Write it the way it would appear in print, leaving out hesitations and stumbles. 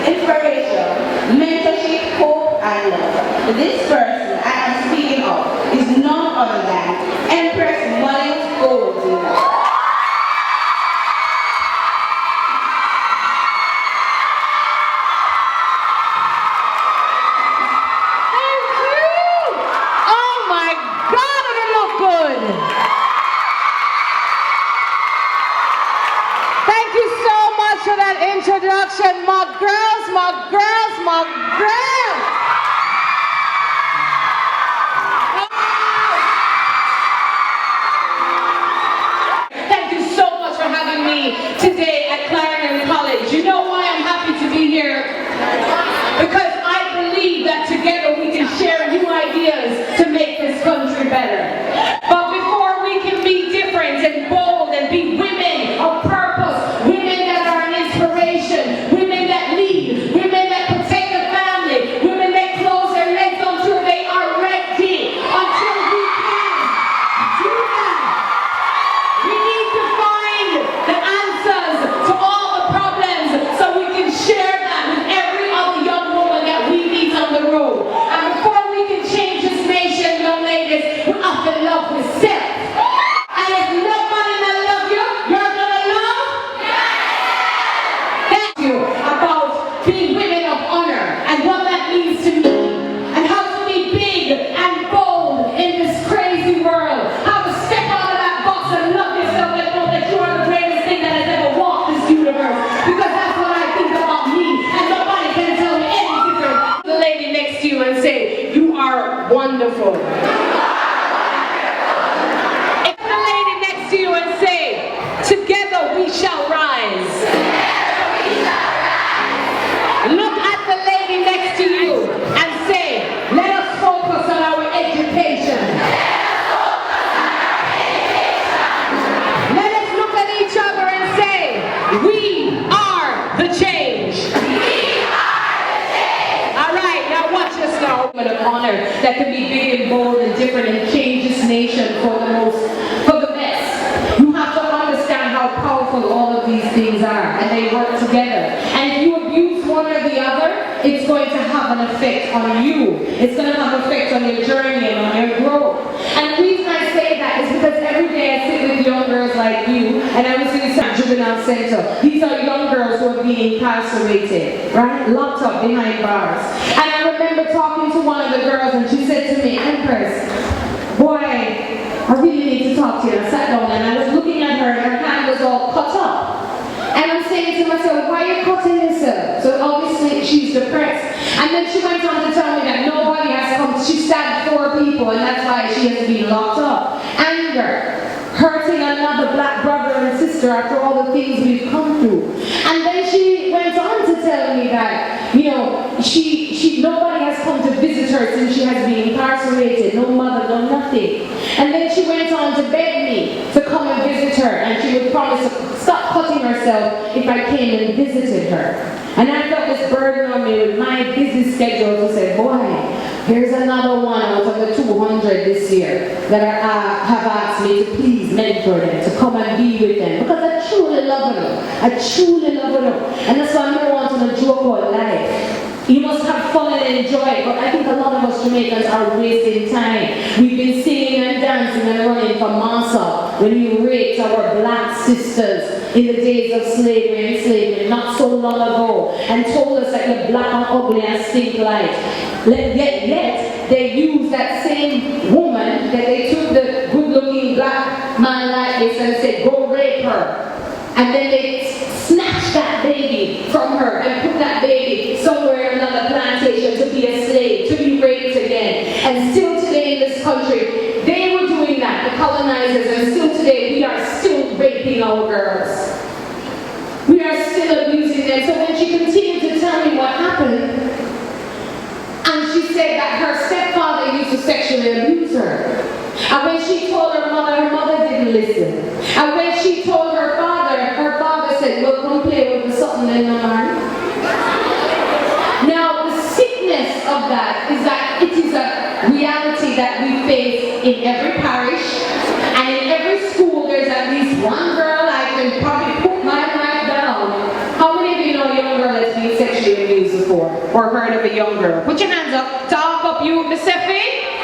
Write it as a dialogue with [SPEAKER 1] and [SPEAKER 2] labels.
[SPEAKER 1] inspiration, mentorship, hope, and love. This person I am speaking of is none other than Emprezz Gold.
[SPEAKER 2] For that introduction, my girls. Thank you so much for having me today at Clarendon College. You know why I'm happy to be here? Because I believe that together we can share new ideas to make this country better. But before we can be different and bold and be women of purpose, women that are an inspiration, women that lead, women that protect the family, women that close their legs until they are ready, until we can do that. We need to find the answers to all the problems so we can share that with every other young woman that we meet on the road. And before we can change this nation, young ladies, we have to love ourselves. And if nobody that love you, you're gonna love? Thank you about being women of honor and what that means to me, and how to be big and bold in this crazy world, how to step out of that box and love yourself and know that you are the greatest thing that has ever walked this universe, because that's what I think about me, and nobody can tell me any different. The lady next to you and say, you are wonderful. If the lady next to you and say, together we shall rise. Look at the lady next to you and say, let us focus on our education. Let us look at each other and say, we are the change. All right, now watch this now. Women of honor that can be big and bold and different and change this nation for the best. You have to understand how powerful all of these things are, and they work together. And if you abuse one or the other, it's going to have an effect on you. It's going to have an effect on your journey and on your growth. And the reason I say that is because every day I sit with young girls like you, and I was in the juvenile center. These are young girls who are being incarcerated, right? Locked up behind bars. And I remember talking to one of the girls, and she said to me, Emprezz, boy, I really need to talk to you. I sat down and I was looking at her, and her hand was all cut up. And I'm saying to myself, why are you cutting yourself? So obviously she's depressed. And then she went on to tell me that nobody has come. She stabbed 4 people, and that's why she has been locked up. Anger, hurting another black brother and sister after all the things we've come through. And then she went on to tell me that, you know, nobody has come to visit her since she has been incarcerated. No mother, no nothing. And then she went on to beg me to come and visit her, and she would promise to stop cutting herself if I came and visited her. And I felt this burden on me with my busy schedule to say, boy, here's another one out of the 200 this year that have asked me to please mentor them, to come and be with them, because I truly love them. I truly love them. And that's why I don't want to joke about life. You must have fun and enjoy it, but I think a lot of us Jamaicans are wasting time. We've been singing and dancing and running for massa when you raped our black sisters in the days of slavery and enslavement not so long ago, and told us that you're black and ugly and stink like. Yet they use that same woman that they took the good-looking black man like this and said, go rape her. And then they snatched that baby from her and put that baby somewhere in another plantation to be a slave, to be raped again. And still today in this country, they were doing that, the colonizers, and still today we are still raping our girls. We are still abusing them. So when she continued to tell me what happened, and she said that her stepfather used to sexually abuse her. And when she told her mother didn't listen. And when she told her father said, well, come play with the something in the man. Now, the sickness of that is that it is a reality that we face in every parish, and in every school there's at least one girl I can probably put my life down. How many of you know a young girl that's being sexually abused? before or heard of a young girl? Put your hands up. Talk up, you, Miss Effie.